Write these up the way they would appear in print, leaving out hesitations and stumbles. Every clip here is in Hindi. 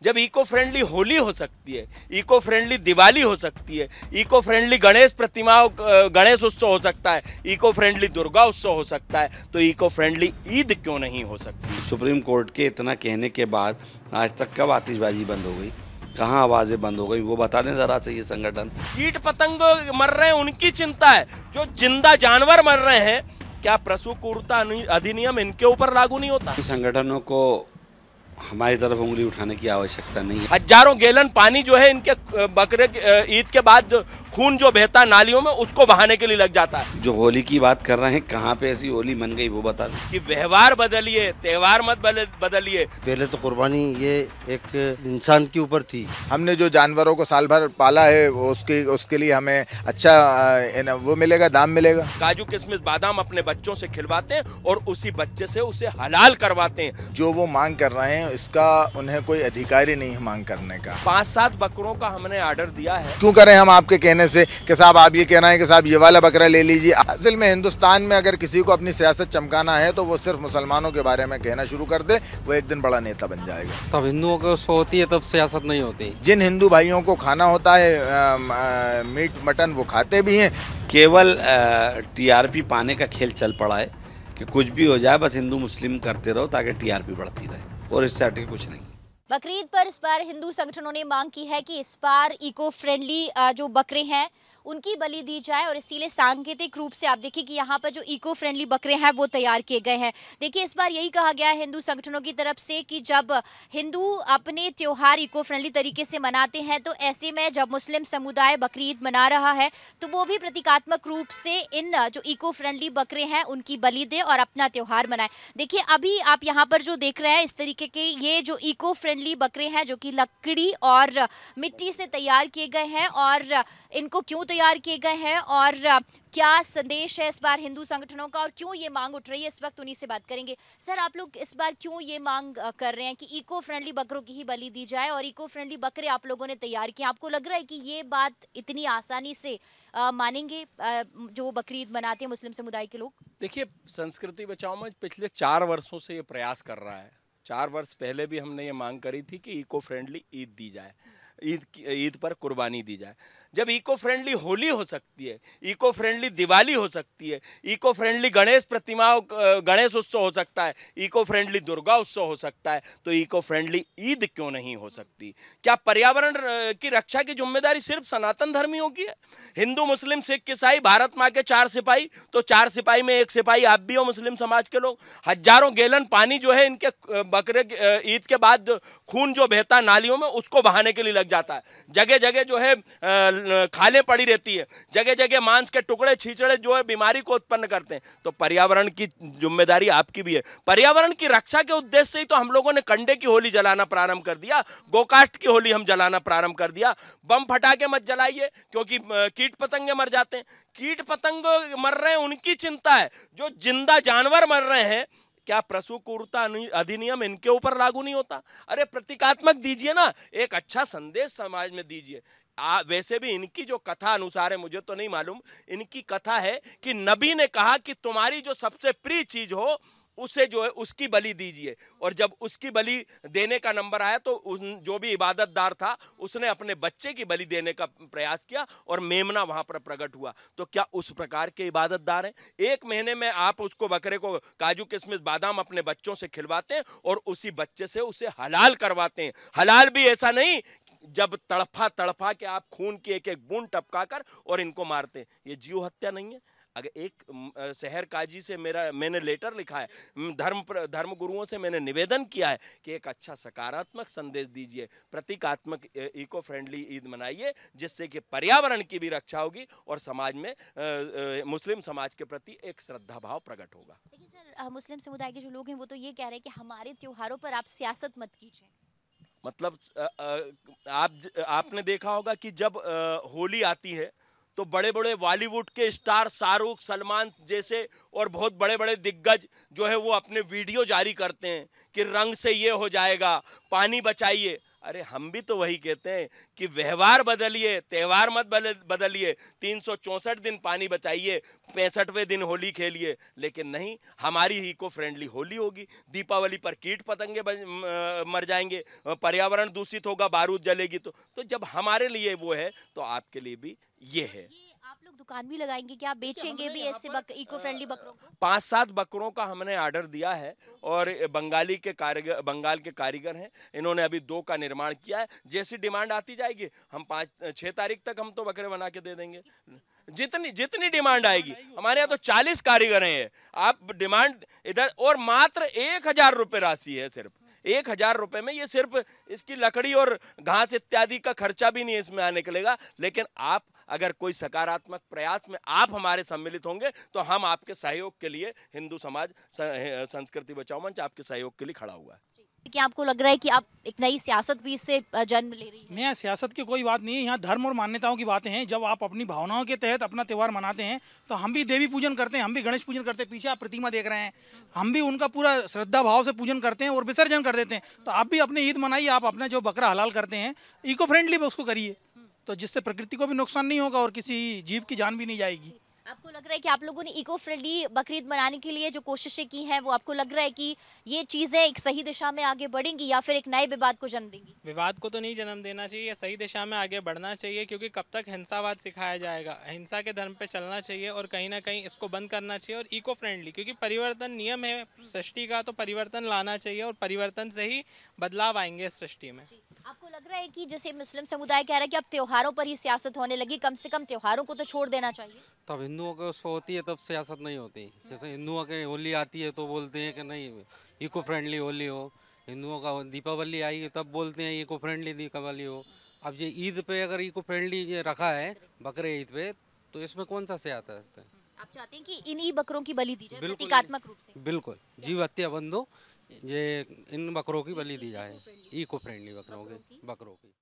जब इको फ्रेंडली होली हो सकती है, इको फ्रेंडली दिवाली हो सकती है, इको फ्रेंडली गणेश प्रतिमाओं गणेश उत्सव हो सकता है, इको फ्रेंडली दुर्गा उत्सव हो सकता है, तो इको फ्रेंडली ईद क्यों नहीं हो सकती? सुप्रीम कोर्ट के इतना कहने के बाद आज तक कब आतिशबाजी बंद हो गई, कहाँ आवाज़ें बंद हो गई, वो बता दें ज़रा से ये संगठन। कीट पतंग मर रहे हैं उनकी चिंता है, जो जिंदा जानवर मर रहे हैं, क्या पशु क्रूरता अधिनियम इनके ऊपर लागू नहीं होता? संगठनों को हमारी तरफ उंगली उठाने की आवश्यकता नहीं है। हजारों गैलन पानी जो है इनके बकरे ईद के बाद खून जो बहता नालियों में, उसको बहाने के लिए लग जाता है। जो होली की बात कर रहे हैं, कहाँ पे ऐसी होली मन गई वो बता दें। कि व्यवहार बदलिए, त्योहार मत बदलिए। पहले तो कुर्बानी ये एक इंसान के ऊपर थी। हमने जो जानवरों को साल भर पाला है उसके लिए हमें अच्छा वो मिलेगा, दाम मिलेगा। काजू किशमिश बादाम अपने बच्चों से खिलवाते हैं और उसी बच्चे से उसे हलाल करवाते हैं। जो वो मांग कर रहे हैं इसका उन्हें कोई अधिकार ही नहीं है मांग करने का। 5-7 बकरों का हमने ऑर्डर दिया है। क्यों करें हम आपके कहने से कि साहब आप ये कह रहे हैं कि साहब ये वाला बकरा ले लीजिए। असल में हिंदुस्तान में अगर किसी को अपनी सियासत चमकाना है तो वो सिर्फ मुसलमानों के बारे में कहना शुरू कर दे, वो एक दिन बड़ा नेता बन जाएगा। तब हिंदुओं को उस पर होती है, तब सियासत नहीं होती। जिन हिंदू भाइयों को खाना होता है मीट मटन, वो खाते भी हैं। केवल टीआरपी पाने का खेल चल पड़ा है कि कुछ भी हो जाए बस हिंदू मुस्लिम करते रहो ताकि टीआरपी बढ़ती रहे, और इससे हटके कुछ नहीं। बकरीद पर इस बार हिंदू संगठनों ने मांग की है कि इस बार इको फ्रेंडली जो बकरे हैं उनकी बलि दी जाए, और इसीलिए सांकेतिक रूप से आप देखिए कि यहाँ पर जो इको फ्रेंडली बकरे हैं वो तैयार किए गए हैं। देखिए इस बार यही कहा गया है हिंदू संगठनों की तरफ से कि जब हिंदू अपने त्योहार इको फ्रेंडली तरीके से मनाते हैं, तो ऐसे में जब मुस्लिम समुदाय बकरीद मना रहा है तो वो भी प्रतीकात्मक रूप से इन जो इको फ्रेंडली बकरे हैं उनकी बलि दे और अपना त्योहार मनाए। देखिए अभी आप यहाँ पर जो देख रहे हैं इस तरीके के ये जो इको फ्रेंडली बकरे हैं जो कि लकड़ी और मिट्टी से तैयार किए गए हैं, और इनको क्यों तैयार किए गए हैं और क्या संदेश है इस बार हिंदू संगठनों का और क्यों ये मांग उठ रही है, इस वक्त उन्हीं से बात करेंगे। सर आप लोग इस बार क्यों ये मांग कर रहे हैं कि इको फ्रेंडली बकरों की ही बलि दी जाए, और इको फ्रेंडली बकरे आप लोगों ने तैयार किए? आपको लग रहा है कि ये बात इतनी आसानी से मानेंगे जो बकरीद मनाते हैं मुस्लिम समुदाय के लोग? देखिए संस्कृति बचाओ में पिछले 4 वर्षों से ये प्रयास कर रहा है। 4 वर्ष पहले भी हमने ये मांग करी थी कि इको फ्रेंडली ईद दी जाए, ईद पर कुर्बानी दी जाए। जब इको फ्रेंडली होली हो सकती है, इको फ्रेंडली दिवाली हो सकती है, इको फ्रेंडली गणेश प्रतिमाओं गणेश उत्सव हो सकता है, इको फ्रेंडली दुर्गा उत्सव हो सकता है, तो इको फ्रेंडली ईद क्यों नहीं हो सकती? क्या पर्यावरण की रक्षा की जिम्मेदारी सिर्फ सनातन धर्मियों की है? हिंदू मुस्लिम सिख ईसाई भारत माँ के 4 सिपाही, तो 4 सिपाही में 1 सिपाही आप भी हो मुस्लिम समाज के लोग। हजारों गैलन पानी जो है इनके बकरे ईद के बाद खून जो बहता नालियों में, उसको बहाने के लिए लग जाता है। जगह जगह जो है खालें पड़ी रहती है, जगह जगह मांस के टुकड़े छींचड़े जो है बीमारी को उत्पन्न करते हैं। तो पर्यावरण की जिम्मेदारी आपकी भी है। पर्यावरण की रक्षा के उद्देश्य से ही तो हम लोगों ने कंडे की होली जलाना प्रारंभ कर दिया, गोकाष्ठ की होली हम जलाना प्रारंभ कर दिया। बम फटाके मत जलाइए क्योंकि कीट पतंगे मर जाते हैं। कीट पतंग मर रहे हैं उनकी चिंता है, जो जिंदा जानवर मर रहे हैं, क्या पशु क्रूरता अधिनियम इनके ऊपर लागू नहीं होता? अरे प्रतीकात्मक दीजिए ना, एक अच्छा संदेश समाज में दीजिए। वैसे भी इनकी जो कथा अनुसार है, मुझे तो नहीं मालूम, इनकी कथा है कि नबी ने कहा कि तुम्हारी जो सबसे प्रिय चीज हो उसे जो है उसकी बलि दीजिए, और जब उसकी बलि देने का नंबर आया तो जो भी इबादतदार था उसने अपने बच्चे की बलि देने का प्रयास किया और मेमना वहां पर प्रकट हुआ। तो क्या उस प्रकार के इबादतदार हैं? 1 महीने में आप उसको बकरे को काजू किशमिश बादाम अपने बच्चों से खिलवाते हैं और उसी बच्चे से उसे हलाल करवाते हैं। हलाल भी ऐसा नहीं जब तड़फा तड़फा के आप खून की एक एक बूंद टपका कर और इनको मारते हैं। ये जीव हत्या नहीं है? अगर एक शहर काजी से मैंने लेटर लिखा है, धर्म गुरुओं से मैंने निवेदन किया है कि एक अच्छा सकारात्मक संदेश दीजिए, प्रतीकात्मक इको फ्रेंडली ईद मनाइए, जिससे कि पर्यावरण की भी रक्षा होगी और समाज में मुस्लिम समाज के प्रति एक श्रद्धा भाव प्रकट होगा। लेकिन सर मुस्लिम समुदाय के जो लोग हैं वो तो ये कह रहे हैं कि हमारे त्योहारों पर आप सियासत मत कीजिए। मतलब आपने देखा होगा कि जब होली आती है तो बड़े बड़े बॉलीवुड के स्टार शाहरुख, सलमान जैसे और बहुत बड़े बड़े दिग्गज जो है वो अपने वीडियो जारी करते हैं कि रंग से ये हो जाएगा, पानी बचाइए। अरे हम भी तो वही कहते हैं कि व्यवहार बदलिए, त्यौहार मत बदलिए। 364 दिन पानी बचाइए, 65वें दिन होली खेलिए, लेकिन नहीं, हमारी इको फ्रेंडली होली होगी। दीपावली पर कीट पतंगे मर जाएंगे, पर्यावरण दूषित होगा, बारूद जलेगी। तो जब हमारे लिए वो है तो आपके लिए भी ये है। आप लोग दुकान भी लगाएंगे क्या, बेचेंगे भी ऐसे इको फ्रेंडली बकरों को? 5-7 बकरों का हमने ऑर्डर दिया है और बंगाल के कारीगर हैं, इन्होंने अभी 2 का निर्माण किया है। जैसी डिमांड आती जाएगी हम 5-6 तारीख तक हम तो बकरे बना के दे देंगे। जितनी जितनी डिमांड आएगी, हमारे यहाँ तो 40 कारीगर हैं। आप डिमांड इधर, और मात्र 1,000 रुपये राशि है। सिर्फ 1,000 रुपये में ये सिर्फ इसकी लकड़ी और घास इत्यादि का खर्चा भी नहीं इसमें निकलेगा। लेकिन आप अगर कोई सकारात्मक प्रयास में आप हमारे सम्मिलित होंगे तो हम आपके सहयोग के लिए, हिंदू समाज संस्कृति बचाओ मंच आपके सहयोग के लिए खड़ा हुआ है। क्या आपको लग रहा है कि आप एक नई सियासत भी इससे जन्म ले रही है? नया सियासत की कोई बात नहीं है, यहाँ धर्म और मान्यताओं की बातें हैं। जब आप अपनी भावनाओं के तहत अपना त्यौहार मनाते हैं तो हम भी देवी पूजन करते हैं, हम भी गणेश पूजन करते हैं। पीछे आप प्रतिमा देख रहे हैं, हम भी उनका पूरा श्रद्धा भाव से पूजन करते हैं और विसर्जन कर देते हैं। तो आप भी अपनी ईद मनाइए, आप अपना जो बकरा हलाल करते हैं इको फ्रेंडली उसको करिए, तो जिससे प्रकृति को भी नुकसान नहीं होगा और किसी जीव की जान भी नहीं जाएगी। आपको लग रहा है कि आप लोगों ने इको फ्रेंडली बकरीद मनाने के लिए जो कोशिशें की हैं, वो आपको लग रहा है कि ये चीज़ें एक सही दिशा में आगे बढ़ेंगी या फिर एक नए विवाद को जन्म देंगी? विवाद को तो नहीं जन्म देना चाहिए, सही दिशा में आगे बढ़ना चाहिए, क्योंकि कब तक हिंसावाद सिखाया जाएगा। हिंसा के धर्म पे चलना चाहिए और कहीं ना कहीं इसको बंद करना चाहिए। और इको फ्रेंडली, क्योंकि परिवर्तन नियम है सृष्टि का, तो परिवर्तन लाना चाहिए और परिवर्तन से ही बदलाव आएंगे सृष्टि में। आपको लग रहा है कि जैसे मुस्लिम समुदाय कह रहा है कि अब त्योहारों पर ही सियासत होने लगी, कम से कम त्योहारों को तो छोड़ देना चाहिए? तब हिंदुओं को उस पर होती है तब सियासत नहीं होती। जैसे हिंदुओं के होली आती है तो बोलते हैं कि नहीं इको फ्रेंडली होली हो, हिंदुओं का दीपावली आई है तब बोलते हैं इको फ्रेंडली दीपावली हो। अब ये ईद पे अगर इको फ्रेंडली ये रखा है बकरे ईद पे, तो इसमें कौन सा सियासत है? आप चाहते हैं कि इन्हीं बकरों की बलि दी जाए बिल्कुल, प्रतीकात्मक रूप से? बिल्कुल, जीव हत्या बंद हो, ये इन बकरों की बलि दी जाए, इको फ्रेंडली बकरों की।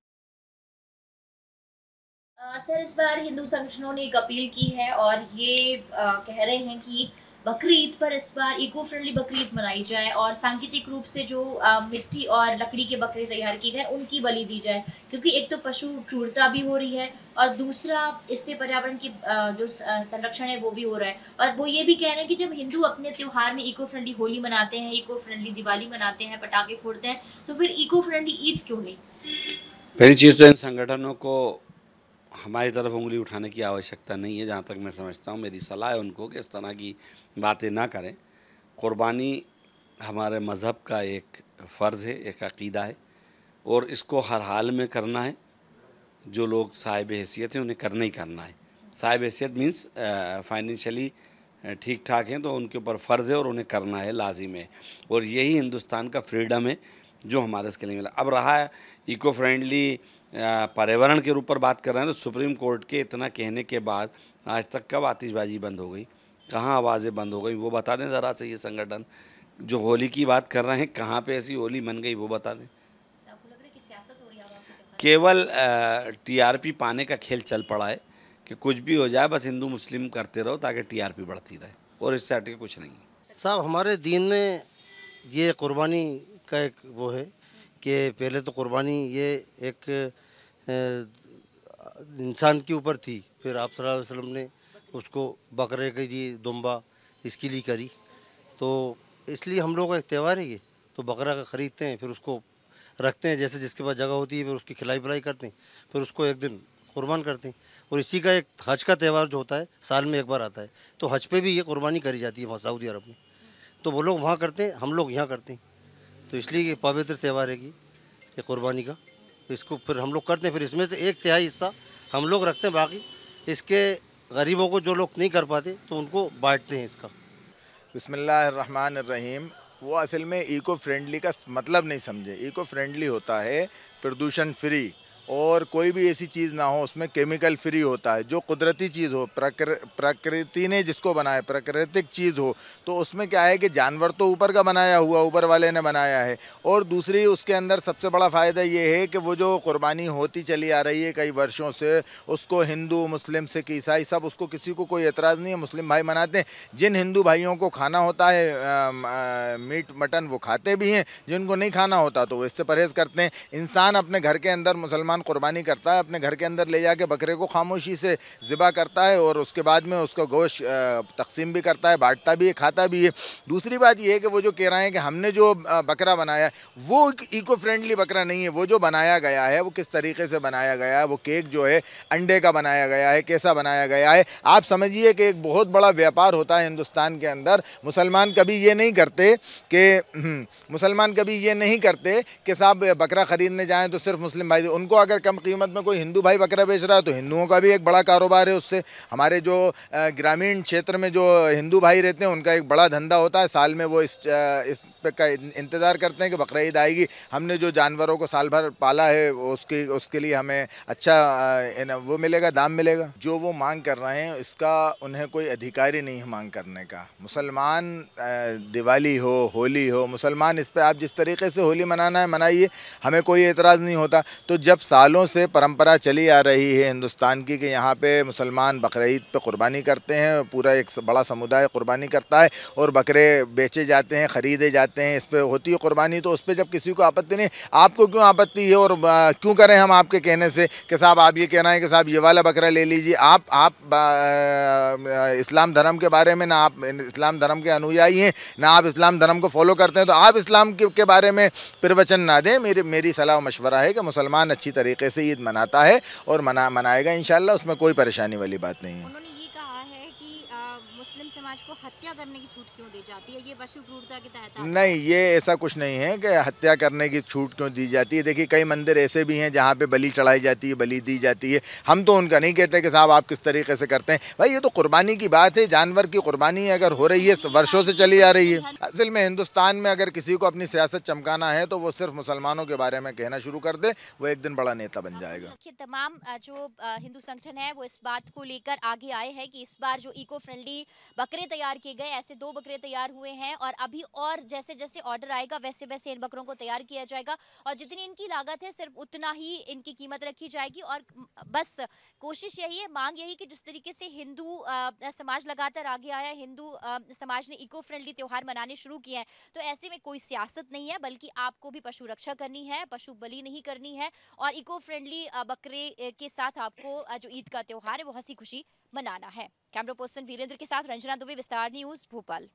सर, इस बार हिंदू संगठनों ने एक अपील की है और ये कह रहे हैं कि बकरीद पर इस बार इको फ्रेंडली बकरीद मनाई जाए और सांकेतिक रूप से जो मिट्टी और लकड़ी के बकरे तैयार किए गए उनकी बलि दी जाए, क्योंकि एक तो पशु क्रूरता भी हो रही है और दूसरा इससे पर्यावरण की जो संरक्षण है वो भी हो रहा है। और वो ये भी कह रहे हैं कि जब हिंदू अपने त्योहार में इको फ्रेंडली होली मनाते हैं, इको फ्रेंडली दिवाली मनाते हैं, पटाखे फोड़ते हैं, तो फिर इको फ्रेंडली ईद क्यों नहीं? पहली चीज़ तो इन संगठनों को हमारी तरफ उंगली उठाने की आवश्यकता नहीं है। जहाँ तक मैं समझता हूँ, मेरी सलाह है उनको कि इस तरह की बातें ना करें। कुर्बानी हमारे मज़हब का एक फ़र्ज़ है, एक अक़ीदा है और इसको हर हाल में करना है। जो लोग साहिब हैसियत हैं उन्हें करना ही करना है। साहिब हैसियत मीन्स फाइनेंशियली ठीक ठाक हैं तो उनके ऊपर फ़र्ज़ है और उन्हें करना है, लाजिम है। और यही हिंदुस्तान का फ्रीडम है जो हमारे इसके लिए मिला। अब रहा है इको फ्रेंडली पर्यावरण के ऊपर बात कर रहे हैं, तो सुप्रीम कोर्ट के इतना कहने के बाद आज तक कब आतिशबाजी बंद हो गई, कहाँ आवाज़ें बंद हो गई, वो बता दें ज़रा से। ये संगठन जो होली की बात कर रहे हैं, कहाँ पे ऐसी होली बन गई वो बता दें। आपको लग रहा है कि सियासत हो रही है? केवल टीआरपी पाने का खेल चल पड़ा है कि कुछ भी हो जाए बस हिंदू मुस्लिम करते रहो ताकि टीआरपी बढ़ती रहे, और इससे हट के कुछ नहीं है। साहब, हमारे दीन में ये कुर्बानी का एक वो है कि पहले तो कुर्बानी ये एक इंसान के ऊपर थी, फिर आप सल्लल्लाहु अलैहि वसल्लम ने उसको बकरे के लिए दुम्बा इसके लिए करी, तो इसलिए हम लोग का एक त्यौहार है ये। तो बकरा का ख़रीदते हैं, फिर उसको रखते हैं, जैसे जिसके पास जगह होती है, फिर उसकी खिलाई पिलाई करते हैं, फिर उसको एक दिन कुर्बान करते हैं। और इसी का एक हज का त्यौहार जो होता है साल में एक बार आता है, तो हज पे भी ये कुर्बानी करी जाती है वहाँ सऊदी अरब में। तो वो लोग वहाँ करते हैं, हम लोग यहाँ करते हैं, तो इसलिए ये पवित्र त्यौहार है कि ये कुर्बानी का। तो इसको फिर हम लोग करते हैं, फिर इसमें से 1/3 हिस्सा हम लोग रखते हैं, बाकी इसके गरीबों को जो लोग नहीं कर पाते तो उनको बांटते हैं इसका। बिस्मिल्लाहिर्रहमानिर्रहीम। वो असल में इको फ्रेंडली का मतलब नहीं समझे। इको फ्रेंडली होता है प्रदूषण फ्री, और कोई भी ऐसी चीज़ ना हो उसमें केमिकल फ्री होता है, जो कुदरती चीज़ हो, प्रकृति ने जिसको बनाया, प्राकृतिक चीज़ हो, तो उसमें क्या है कि जानवर तो ऊपर का बनाया हुआ, ऊपर वाले ने बनाया है। और दूसरी उसके अंदर सबसे बड़ा फ़ायदा ये है कि वो जो कुर्बानी होती चली आ रही है कई वर्षों से, उसको हिंदू, मुस्लिम, सिख, ईसाई सब, उसको किसी को कोई एतराज़ नहीं है। मुस्लिम भाई मनाते हैं, जिन हिंदू भाइयों को खाना होता है मीट मटन वो खाते भी हैं, जिनको नहीं खाना होता तो वो इससे परहेज़ करते हैं। इंसान अपने घर के अंदर, मुसलमान कुर्बानी करता है, अपने घर के अंदर ले जाके बकरे को खामोशी से ज़िबा करता है और उसके बाद में उसका गोश्त तकसीम भी करता है, बांटता भी है, खाता भी है। दूसरी बात ये है कि वो जो कह रहे हैं कि हमने जो बकरा बनाया वो इको फ्रेंडली बकरा नहीं है। वो जो बनाया गया है वो किस तरीके से बनाया गया है, वो केक जो है अंडे का बनाया गया है, कैसा बनाया गया है। आप समझिए कि एक बहुत बड़ा व्यापार होता है हिंदुस्तान के अंदर। मुसलमान कभी ये नहीं करते कि साहब बकरा ख़रीदने जाएं तो सिर्फ मुस्लिम भाई, उनको अगर कम कीमत में कोई हिंदू भाई बकरा बेच रहा है तो हिंदुओं का भी एक बड़ा कारोबार है उससे। हमारे जो ग्रामीण क्षेत्र में जो हिंदू भाई रहते हैं उनका एक बड़ा धंधा होता है, साल में वो इस का इंतज़ार करते हैं कि बकरा ईद आएगी, हमने जो जानवरों को साल भर पाला है उसके लिए हमें अच्छा वो मिलेगा, दाम मिलेगा। जो वो मांग कर रहे हैं इसका उन्हें कोई अधिकार ही नहीं है मांग करने का। मुसलमान दिवाली हो, होली हो, मुसलमान इस पर आप जिस तरीके से होली मनाना है मनाइए, हमें कोई एतराज़ नहीं होता। तो जब सालों से परंपरा चली आ रही है हिंदुस्तान की कि यहाँ पे मुसलमान बकरा ईद पे कुर्बानी करते हैं, पूरा एक बड़ा समुदाय कुर्बानी करता है और बकरे बेचे जाते हैं, ख़रीदे जाते हैं, इस पे होती है कुर्बानी, तो उस पर जब किसी को आपत्ति नहीं, आपको क्यों आपत्ति है? और क्यों करें हम आपके कहने से कि साहब आप ये कहना है कि साहब ये वाला बकरा ले लीजिए। आप इस्लाम धर्म के बारे में ना, आप इस्लाम धर्म के अनुयायी हैं ना, आप इस्लाम धर्म को फॉलो करते हैं, तो आप इस्लाम के बारे में प्रवचन ना दें। मेरी सलाह मशवरा है कि मुसलमान अच्छी तरीके से ईद मनाता है और मनाएगा इंशाल्लाह, उसमें कोई परेशानी वाली बात नहीं है। उन्होंने ये कहा है कि मुस्लिम समाज को हत्या करने की छूट क्यों दी जाती है, ये पशु क्रूरता के तहत आता है? नहीं, ये ऐसा कुछ नहीं है कि हत्या करने की छूट क्यों दी जाती है। देखिए कई मंदिर ऐसे भी हैं जहाँ पे बलि चढ़ाई जाती है, बलि दी जाती है। हम तो उनका नहीं कहते कि साहब आप किस तरीके से करते हैं, भाई ये तो कुर्बानी की बात है, जानवर की कुर्बानी अगर हो रही है वर्षों से चली आ रही है। असल में हिंदुस्तान में अगर किसी को अपनी सियासत चमकाना है तो वो सिर्फ मुसलमानों के बारे में कहना शुरू कर दे, वो एक दिन बड़ा नेता बन जाएगा। तमाम जो हिंदू संगठन है वो इस बात को लेकर आगे आए हैं कि इस बार जो इको फ्रेंडली बकरे तैयार किए गए, ऐसे 2 बकरे तैयार हुए हैं और अभी और जैसे जैसे ऑर्डर आएगा वैसे वैसे इन बकरों को तैयार किया जाएगा और जितनी इनकी लागत है सिर्फ उतना ही इनकी कीमत रखी जाएगी। और बस कोशिश यही है, मांग यही कि जिस तरीके से हिंदू समाज लगातार आगे आया, हिंदू समाज ने इको फ्रेंडली त्यौहार मनाने शुरू किए हैं, तो ऐसे में कोई सियासत नहीं है, बल्कि आपको भी पशु रक्षा करनी है, पशु बलि नहीं करनी है और इको फ्रेंडली बकरे के साथ आपको जो ईद का त्यौहार है वो हंसी खुशी मनाना है। कैमरा पर्सन वीरेंद्र के साथ रंजना दुबे, विस्तार न्यूज़, भोपाल।